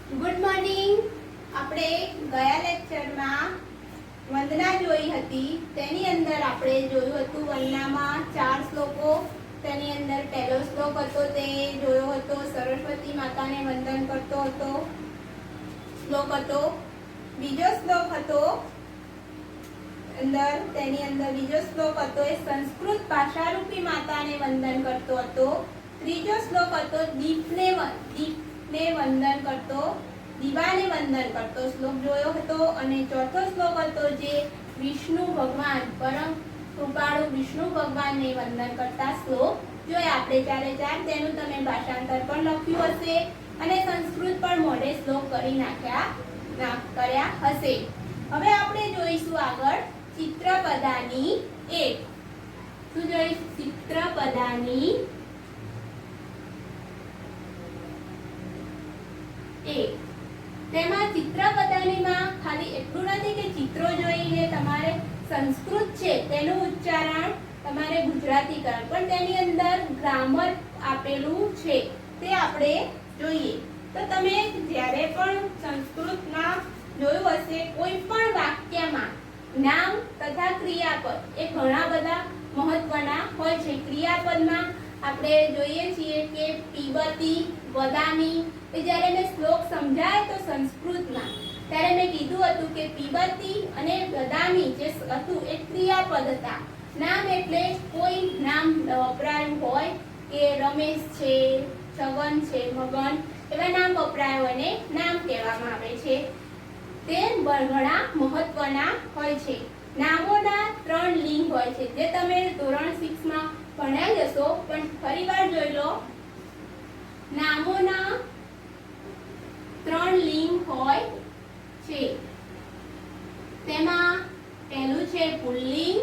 Good morning. આપણે ગયા લેક્ચરમાં વંદના જોઈ હતી. તેની અંદર આપણે જોયું હતું વંદનામાં 4 શ્લોકો. તેની અંદર પહેલો શ્લોક હતો તે જોયો હતો, સરસ્વતી માતાને વંદન કરતો હતો શ્લોક હતો. બીજો શ્લોક હતો તેની અંદર બીજો શ્લોક હતો એ સંસ્કૃત ભાષારૂપી માતાને વંદન કરતો હતો. ત્રીજો શ્લોક હતો દીપને વંદન કરતો, દીવાને વંદન કરતો શ્લોક જોયો હતો. અને ચોથો શ્લોક હતો જે વિષ્ણુ ભગવાન, પરમ કૃપાળુ વિષ્ણુ ભગવાનને વંદન કરતા શ્લોક જોયા આપણે ચારે ચાર. તેનું તમે ભાષાંતર પણ લખ્યું હશે અને સંસ્કૃત પણ મોઢે શ્લોક કરી કર્યા હશે. હવે આપણે જોઈશું આગળ ચિત્રપદાની 1. શું જોઈશું? ચિત્રપદાની 1. તેમાં ચિત્રપદાનીમાં ખાલી એટલું નથી કે ચિત્રો જોઈને તમારે સંસ્કૃત છે તેનું ઉચ્ચારણ તમારે ગુજરાતી કરવાનું, પણ તેની અંદર ગ્રામર આપેલું છે તે આપણે જોઈએ. તો તમે જ્યારે પણ સંસ્કૃતમાં જોયું હશે કોઈ પણ વાક્યમાં નામ તથા ક્રિયાપદ એ ઘણા બધા મહત્વના હોય છે. ક્રિયાપદમાં આપણે જોઈએ છીએ કે પીબતી, વદામી. જ્યારે મેં શ્લોક સમજાય તો સંસ્કૃતમાં ત્યારે મેં કીધું હતું કે પીબતી અને વદામી જે હતું એ ક્રિયાપદ હતા. નામ એટલે કોઈ નામ વપરાયું હોય કે રમેશ છે, છગન છે, મગન એવા નામ વપરાય હોય ને નામ કહેવામાં આવે છે. તે ઘણા મહત્વના હોય છે. નામોના 3 લિંગ હોય છે જે તમે ધોરણ 6 માં ભણ્યા જશો, પણ ફરીવાર જોઈ લો. નામોના 3 લિંગ હોય છે. તેમાં પહેલું છે પુલ્લિંગ,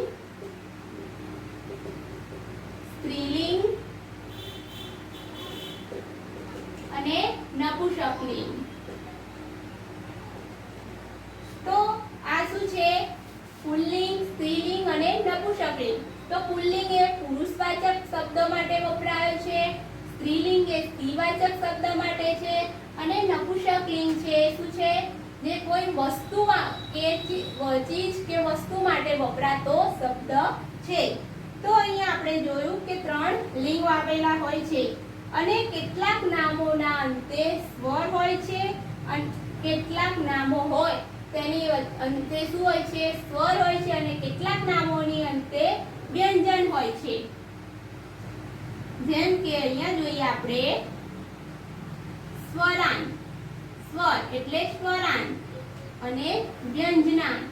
સ્ત્રીલિંગ અને નપુંસકલિંગ. તો આ શું છે? પુલ્લિંગ, સ્ત્રીલિંગ અને નપુંસકલિંગ. તો પુલ્લિંગ એ પુરુષવાચક શબ્દ માટે વપરાયો છે, સ્ત્રીલિંગ એ સ્ત્રીવાચક શબ્દ માટે છે અને નપુંસકલિંગ છે શું છે? જે કોઈ વસ્તુ કે ચીજ કે વસ્તુ માટે વપરાતો શબ્દ છે. તો અહીંયા આપણે જોયું કે 3 લિંગ આપેલા હોય છે અને કેટલાક નામોના અંતે સ્વર હોય છે અને કેટલાક નામો હોય તેની અંતે શું હોય છે? સ્વર હોય છે અને કેટલાક નામોની અંતે વ્યંજન હોય છે. જેમ કે અહીંયા જોઈએ આપણે સ્વરાંત. સ્વર એટલે સ્વરાંત અને વ્યંજનાંત.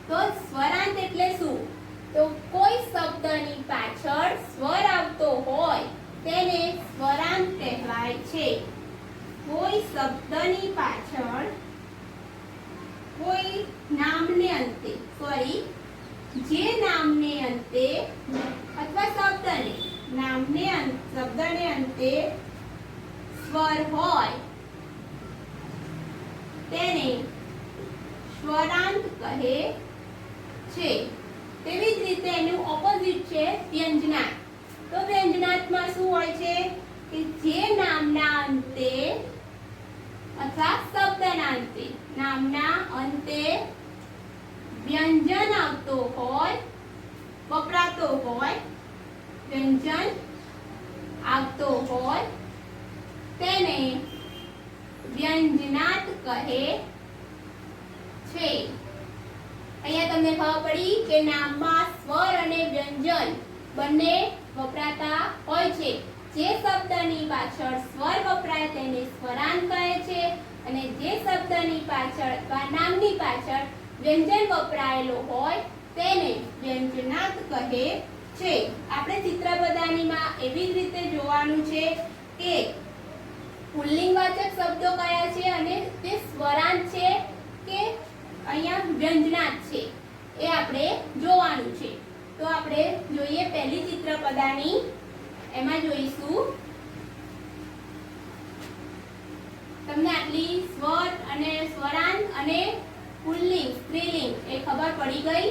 તો સ્વરાંત એટલે શું? તો કોઈ શબ્દની પાછળ સ્વર આવતો હોય તેને સ્વરાંત કહેવાય છે. કોઈ શબ્દની પાછળ કોઈ નામને અંતે જે નામને અંતે અથવા શબ્દને અંતે સ્વર હોય તેને સ્વરાંત કહે છે. તેવી જ રીતે એનું ઓપોઝિટ છે વ્યંજનાંત. તો વ્યંજનાંતમાં શું હોય છે કે જે નામના અંતે અથવા શબ્દના અંતે નામના અંતે વ્યંજન આવતો હોય, વપરાતો હોય, વ્યંજન આવતો હોય તેને વ્યંજનાંત કહે છે. અહીંયા તમને ખબર પડી કે નામમાં સ્વર અને વ્યંજન બંને વપરાતા હોય છે. જે શબ્દની પાછળ સ્વર વપરાય તેને સ્વરાંત કહે છે અને જે શબ્દની પાછળ અથવા નામની પાછળ વ્યંજન વપરાયેલો હોય તેને વ્યંજનાંત કહે છે. આપણે ચિત્રપદાનીમાં એવી જ રીતે જોવાનું છે કે પુલ્લિંગવાચક શબ્દો કયા છે અને તે સ્વરાંત છે કે અહીંયા વ્યંજનાંત છે એ આપણે જોવાનું છે. તો આપણે જોઈએ પહેલી ચિત્રપદાની. એમાં જોઈશું તમને આટલી સ્વર અને સ્વરાંત અને પુલ્લિંગ, સ્ત્રીલિંગ એ ખબર પડી ગઈ.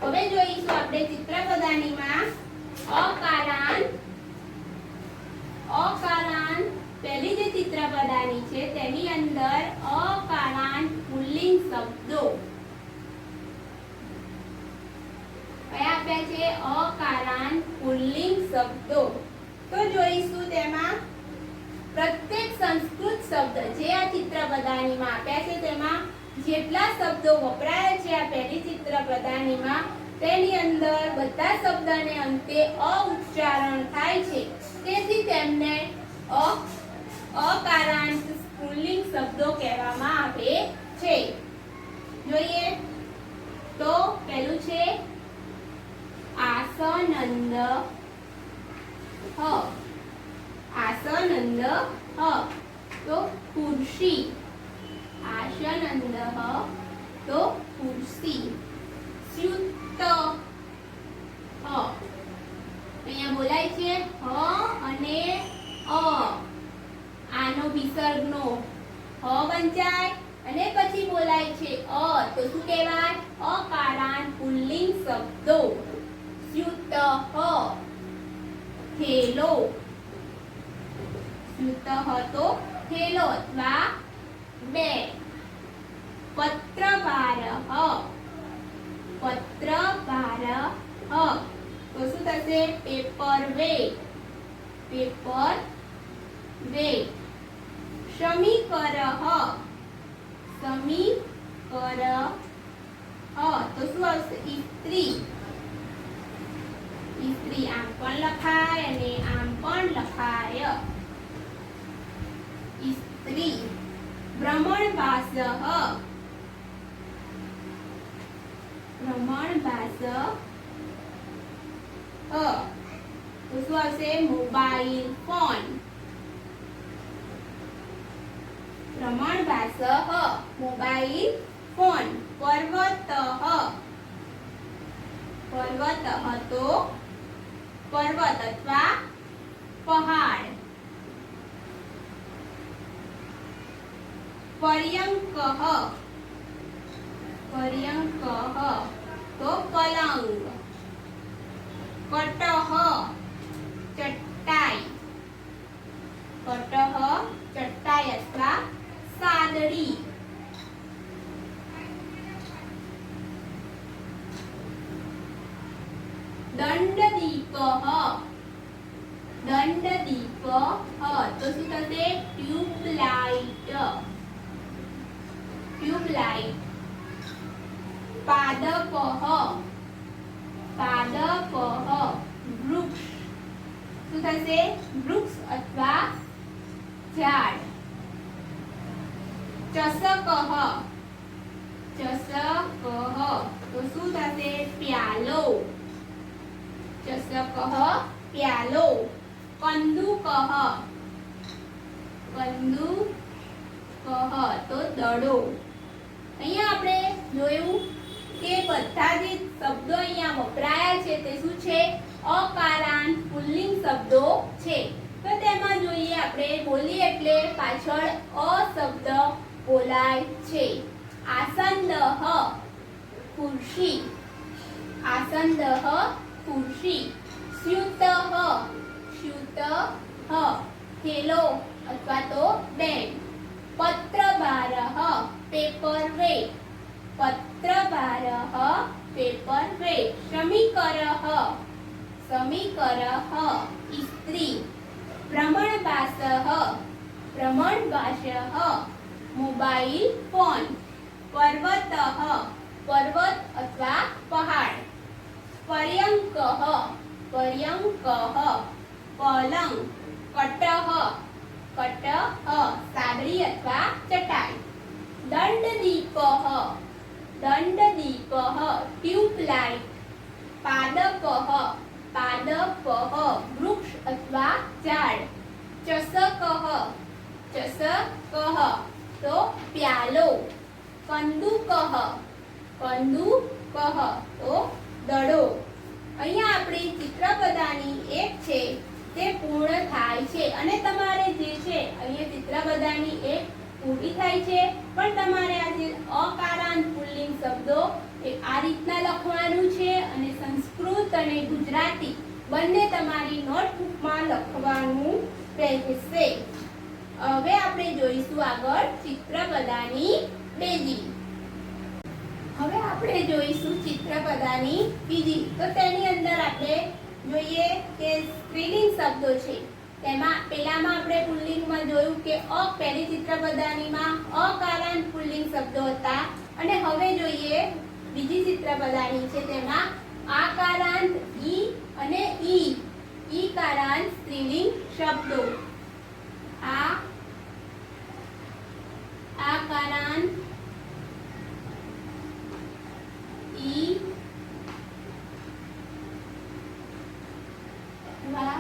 હવે જોઈશું આપણે ચિત્રપદાનીમાં અકારાંત, પહેલી જે ચિત્રપદાની છે તેની અંદર અકારાંત પુલ્લિંગ શબ્દો કયા આપ્યા છે? અકારાંત પુલ્લિંગ શબ્દો. તો જોઈશું તેમાં પ્રત્યેક સંસ્કૃત શબ્દ જે આ ચિત્રપદાનીમાં આપ્યા છે તેમાં જેટલા શબ્દો વપરાયા છે આ પહેલી ચિત્રપદાનીમાં તેની અંદર બધા શબ્દને અંતે અ ઉચ્ચારણ થાય છે, તેથી તેમને અકારાંત પુલ્લિંગ શબ્દો કહેવામાં આવે છે. જોઈએ તો પહેલું છે આસનંદ હ. આસનંદ હ તો ખુરશી. આસનંદ હ તો ખુરશી. સ્યુત હ અહીંયા બોલાય છે હ અને અ. આનો વિસર્ગનો હ વંચાય અને પછી બોલાય છે અ, તો શું કહેવાય? અકારાંત પુલ્લિંગ શબ્દો. સ્યુત હ થેલો. સ્યુત હ તો થેલો અથવા બેગ. પત્રબાર હ. પત્રબાર હ તો શું થશે? Paper wet. Paper wet. સમીકર હ. સમીકર હ તો શું આવશે? ઇસ્ત્રી. ઇસ્ત્રી આમ પણ લખાય અને આમ પણ લખાય. ઇસ્ત્રી. ભ્રમણબાસ હ. ભ્રમણબાસ હ તો શું આવશે? Mobile phone. ભ્રમણબાસ હ મોબાઈલ ફોન. પર્વત હ. પર્વત હ તો પર્વત અથવા પહાડ. પર્યંક હ. પર્યંક હ તો પલંગ. કટહ ચટાઈ. કટહ ચટાઈ અથવા સાદડી. દંડદીપ હ. દંડદીપ હ તો શું થશે? ટ્યુબલાઇટ. ટ્યુબલાઇટ. પાદપ હ. પાદપ હ વૃક્ષ. શું થશે? વૃક્ષ અથવા ઝાડ. ચષક હ. ચષક હ તો શું થશે? પ્યાલો. ચષક હ પ્યાલો. કંદૂક હ. કંદૂક હ તો દડો. અહીંયા આપણે જોયું કે બધા જે શબ્દો અહીંયા વપરાયા છે તે શું છે? અકારાંત પુલ્લિંગ શબ્દો છે. તો તેમાં જોઈએ આપણે બોલીએ એટલે પાછળ અ શબ્દ બોલાય છે. આસંદ હ ખુરશી. આસંદ હ ખુરશી. સ્યુત હ. સ્યુત હ થેલો અથવા તો બેગ. પત્રબાર હ પેપર વેટ. પત્રબાર હ પેપર વેટ. સમીકર હ. સમીકર હ ઇસ્ત્રી. ભ્રમણબાસ હ. ભ્રમણબાસ હ મોબાઈલ ફોન. પર્વત હ પર્વત અથવા પહાડ. પર્યંક હ. પર્યંક હ પલંગ. કટહ. કટહ સાદડી અથવા ચટાઈ. દંડદીપ હ. દંડદીપ હ ટ્યુબલાઇટ. પાદપ હ. પાદપ હ વૃક્ષ અથવા ઝાડ. ચષક હ. ચષક હ તો પ્યાલો. કંદૂક હ. કંદૂક તો દડો. અહીંયા આપણી ચિત્રપદાની એક છે તે પૂર્ણ થાય છે અને તમારે જે છે અહીંયા ચિત્રપદાની એક પૂરી થાય છે, પણ તમારે આ જે અકારાંત પુલ્લિંગ શબ્દો એ આ રીતના લખવાનું છે અને સંસ્કૃત અને ગુજરાતી બંને તમારી નોટબુકમાં લખવાનું રહેશે. હવે આપણે જોઈશું આગળ ચિત્રપદાની બેજી. હવે આપણે જોઈશું ચિત્રપદાની બીજી. તો તેની અંદર આપણે જોઈએ કે સ્ત્રીલિંગ શબ્દો છે. તેમાં પહેલામાં આપણે પુલ્લિંગમાં જોયું કે પહેલી ચિત્રપદાનીમાં અકારાંત પુલ્લિંગ શબ્દો હતા અને હવે જોઈએ બીજી ચિત્રપદાની છે તેમાં આકારાંત ઈ અને ઈકારાંત સ્ત્રીલિંગ શબ્દો. આકારાંત ઈ વા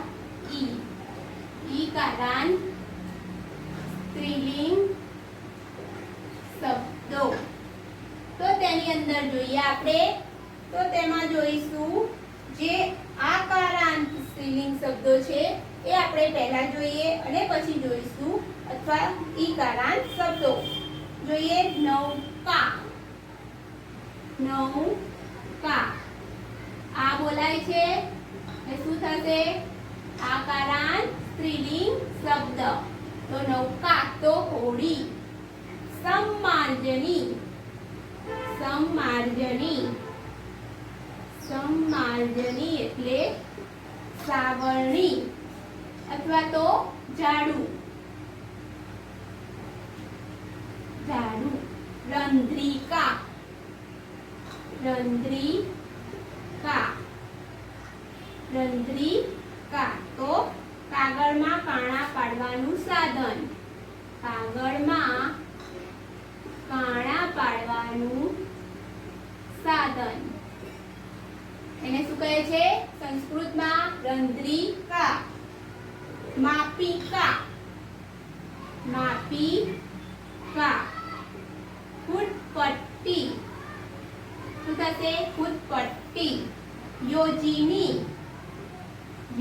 ઈકારાંત સ્ત્રીલિંગ શબ્દો. તો તેની અંદર જોઈએ આપણે તો તેમાં જોઈશું જે આકારાંત સ્ત્રીલિંગ શબ્દો છે એ આપણે પહેલા જોઈએ અને પછી જોઈશું અથવા ઈકારાંત શબ્દો. જોઈએ નૌકા. નૌકા આ બોલાય છે એ શું થશે? આકારાંત સ્ત્રીલિંગ શબ્દ. તો નૌકા તો હોડી. सम्मार्जनी. सम्मार्जनी सम्मार्जनी એટલે સાવરણી અથવા તો ઝાડુ. ઝાડુ. રંધ્રિકા. રંધ્રિકા. રંધ્રિકા તો કાગળમાં કાણા પાડવાનું સાધન. કાગળમાં કાણા પાડવાનું સાધન. એને શું કહે છે સંસ્કૃતમાં? રંધ્રિકા. માપિકા. માપિકા. ફૂટપટ્ટી. શું થશે? ફૂટપટ્ટી. યોજિની.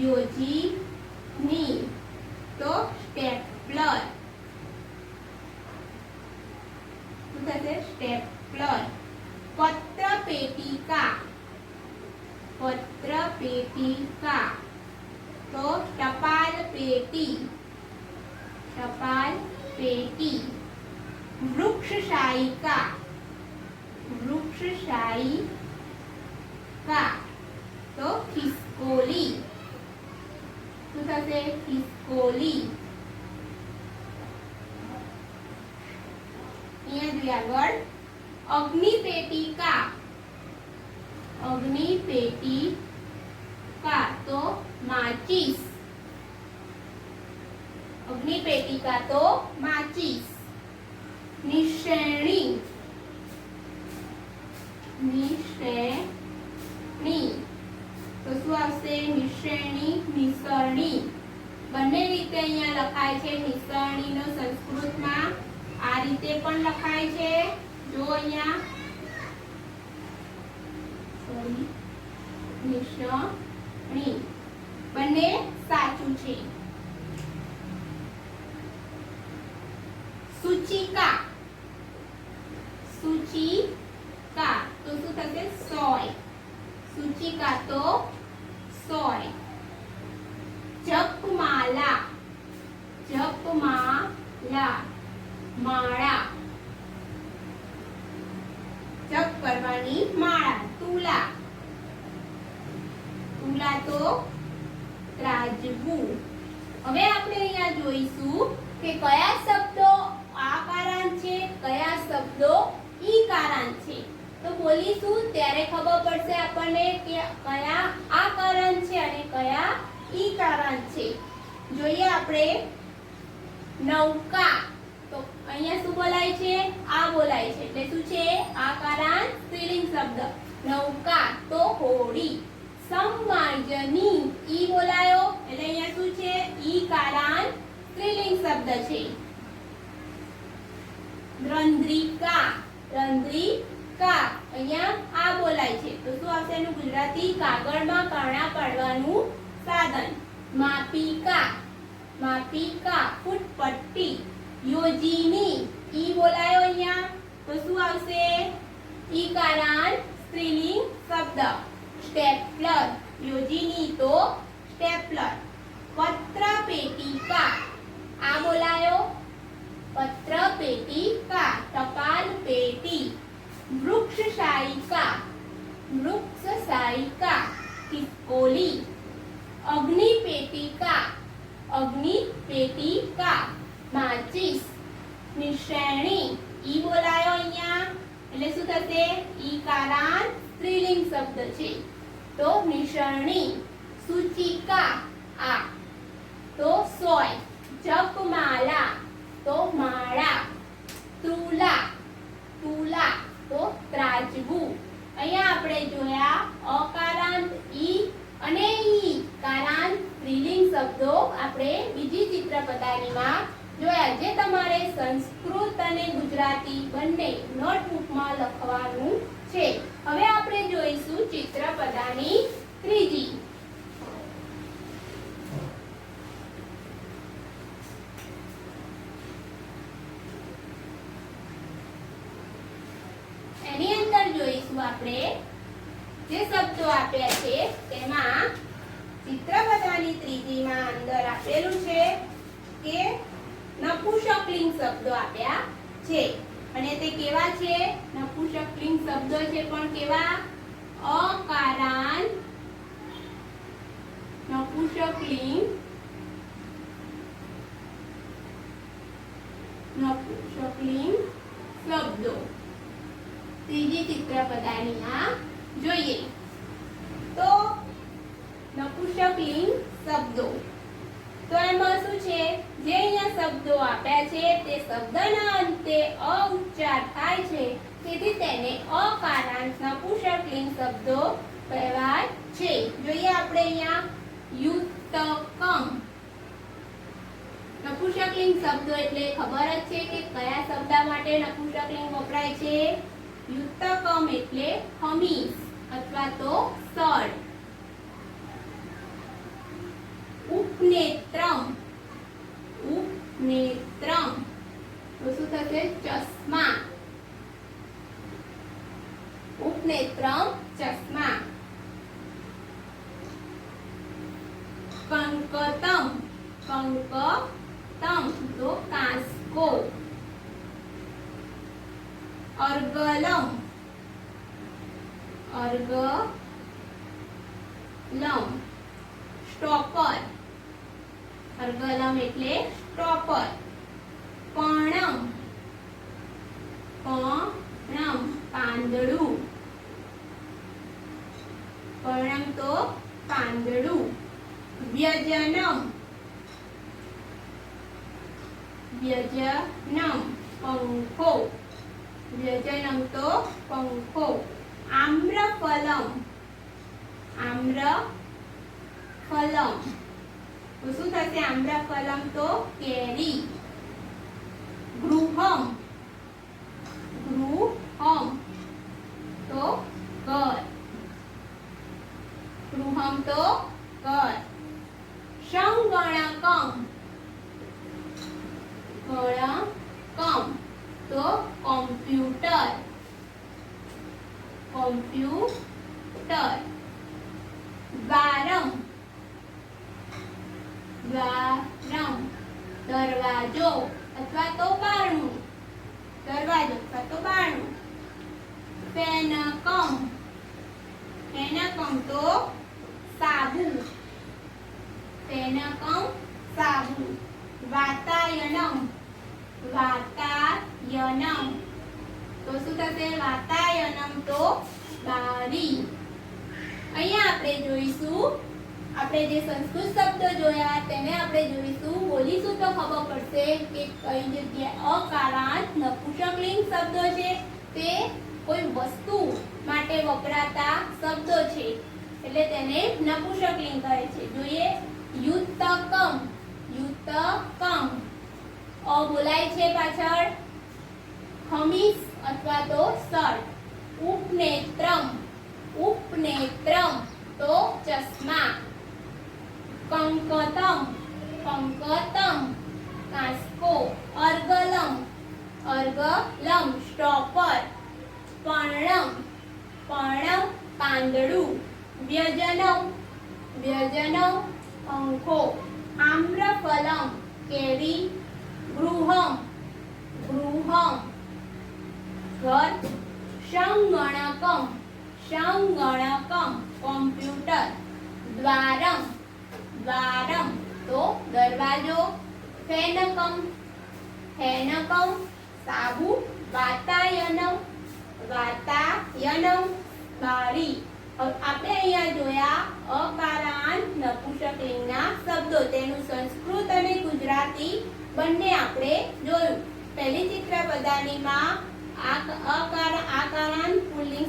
યોજિની તો સ્ટેપલર. स्टेपलर. पत्रपेटिका. पत्रपेटिका तो टपाल पेटी. टपाल पेटी. वृक्षशायिका. वृक्षशायिका तो खिसकोली. શું થશે? ખિસકોલી. આગળ અગ્નિપેટિકા. અગ્નિપેટિકા તો માચીસ. અગ્નિપેટિકા તો માચીસ. નિશ્રેણી. નિશ્રેણી તો શું આવશે? નિશ્રેણી. નિસરણી બંને રીતે અહીંયા લખાય છે. નિસરણીનો સંસ્કૃતમાં આ રીતે પણ લખાય છે. જો અહીંયા નિસરણી બંને સાચું છે. સૂચિકા. સૂચિકા તો શું થશે? સોય. સૂચિકા તો સોય. જપમાલા. જપમાલા માળા. જપ કરવાની માળા. તુલા. તુલા તો ત્રાજવું. હવે આપણે અહીંયા જોઈશું કે કયા શબ્દો આકારાંત છે, કયા શબ્દો ઈકારાંત છે. તો બોલીશું ત્યારે ખબર પડશે આપણને કે કયા આકારાંત છે અને કયા ઈકારાંત છે. જોઈએ આપણે નૌકા. તો અહીંયા શું બોલાય છે? આ બોલાય છે એટલે શું છે? આકારાંત સ્ત્રીલિંગ શબ્દ. નૌકા તો હોડી. सम्मार्जनी ઈ બોલાયો એટલે અહીંયા શું છે? ઈકારાંત સ્ત્રીલિંગ શબ્દ છે. રંધ્રિકા. રંધ્રિકા અહીંયા આ બોલાય છે તો શું આવશે એનું ગુજરાતી? કાગળમાં કાણા પાડવાનું સાધન. માપિકા. માપિકા ફૂટપટ્ટી. યોજિની ઈ બોલાયો અહીંયા તો શું આવશે? ઈકારાંત સ્ત્રીલિંગ શબ્દ. સ્ટેપલર. યોજિની તો સ્ટેપલર. પત્રપેટિકા આ બોલાયો अग्नि पेटिका माचिस निश्रेणी ઈ બોલાયો અહીંયા એટલે શું થશે ઈકારાંત સ્ત્રીલિંગ શબ્દ છે તો નિશરણી સૂચિકા આ તો સોય જપમાલા તો માળા તુલા તુલા તો ત્રાજવું અહીંયા આપણે જોયા અકારાંત ઈ અને ઈ કારાંત સ્ત્રીલિંગ શબ્દો આપણે બીજી ચિત્રપદાનીમાં જોયા જે તમારે સંસ્કૃત અને ગુજરાતી બંને નોટબુકમાં લખવાનું છે હવે આપણે જોઈશું ચિત્રપદાની ત્રીજી એની અંદર જોઈશું આપણે જે શબ્દો આપ્યા છે તેમાં ચિત્રપદાની ત્રીજીમાં અંદર આપેલું છે કે નપુંસકલિંગ શબ્દો આપ્યા છે અને તે કેવા છે નપુંસકલિંગ શબ્દો છે પણ કેવા અકારાંત નપુંસકલિંગ શબ્દો ત્રીજી ચિત્રપદાનીમાં જોઈએ તો નપુંસકલિંગ શબ્દો તો એમાં શું છે જે અહીંયા શબ્દો આપ્યા છે તે શબ્દના અંતે અ ઉચ્ચાર થાય છે તેથી તેને અકારાંત નપુંસકલિંગ શબ્દો કહેવાય છે જોઈએ આપણે અહીંયા યુતકમ નપુંસકલિંગ શબ્દો એટલે ખબર જ છે કે કયા શબ્દ માટે નપુંસકલિંગ વપરાય છે યુતકમ એટલે ખમીસ અથવા તો શર્ટ ઉપનેત્રમ ઉપનેત્રમ તો શું થશે ચશ્મા ઉપનેત્રમ ચશ્મા કંકતમ કંકતમ તો કાંસકો અર્ગલમ અર્ગલમ સ્ટોપર અર્ગલમ એટલે સ્ટોપર પણમ પણમ પાંદડું પણમ તો પાંદડું વ્યજનમ વ્યજનમ પંખો વ્યજનમ તો પંખો આમ્રફલમ આમ્રફલમ તો શું થશે આમ્રફલમ તો કેરી ગૃહમ ગૃહમ તો ઘર ગૃહમ તો ઘર સંગણકમ ગણકમ તો કોમ્પ્યુટર કોમ્પ્યુટર દ્વારમ દ્વારમ દરવાજો અથવા તો બારણું દરવાજો અથવા તો બારણું ફેનકમ ફેનકમ તો સાબુ ફેનકમ સાબુ વાતાયનમ વાતાયનમ તો શું થશે વાતાયનમ તો બારી અહીંયા આપણે જોઈશું આપણે જે સંસ્કૃત શબ્દો જોયા તેને આપણે જોઈશું બોલીશું તો ખબર પડશે કે કઈ જગ્યાએ અકારાંત નપુંસકલિંગ શબ્દો છે તે કોઈ વસ્તુ માટે વપરાતા શબ્દો છે એટલે તેને નપુંસકલિંગ કહે છે જોઈએ યુતકમ યુતકમ અ બોલાય છે પાછળ ખમીસ અથવા તો શર્ટ ઉપનેત્રમ ઉપનેત્રમ તો ચશ્મા કંકતમ કંકતમ કાંસકો અર્ગલમ અર્ગલમ સ્ટોપર પર્ણમ પર્ણમ પાંદડું વ્યજનમ વ્યજનમ પંખો આમ્રફલમ કેરી ગૃહમ ગૃહમ ઘર સંગણકમ સંગણકમ કોમ્પ્યુટર દ્વારમ દ્વારમ તો દરવાજો દરવાજો, ફેનકમ, ફેનકમ, સાબુ, વાતાયનમ, વાતાયનમ, બારી. આપણે અહીંયા જોયા અકારાંત નપુંસકલિંગના શબ્દો, તેનું સંસ્કૃત અને ગુજરાતી બંને આપણે જોયું. પહેલી ચિત્ર પદાનીમાં આકારાંત પુલ્લિંગ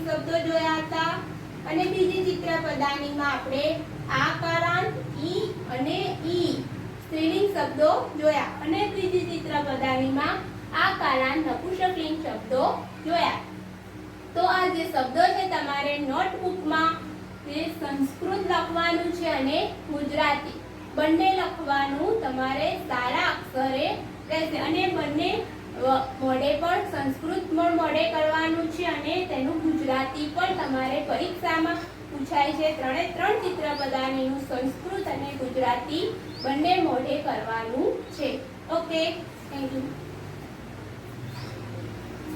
શબ્દો જોયા હતા અને બીજી ચિત્ર પદાનીમાં આપણે આકારાંત ઈ અને ઈ સ્ત્રીલિંગ શબ્દો જોયા અને ત્રીજી ચિત્ર પદાનીમાં આકારાંત નપુંસકલિંગ શબ્દો જોયા. તો આ જે શબ્દો છે તમારે નોટબુકમાં તે સંસ્કૃત લખવાનું છે અને ગુજરાતી બંને લખવાનું તમારે સારા અક્ષરે રહેશે અને બંને મોઢે પણ સંસ્કૃત પણ મોઢે કરવાનું છે અને તેનું ગુજરાતી પણ તમારે પરીક્ષામાં પૂછાય છે. ત્રણે ત્રણ ચિત્ર પદાનીનું સંસ્કૃત અને ગુજરાતી બંને મોઢે કરવાનું છે. Okay, thank you.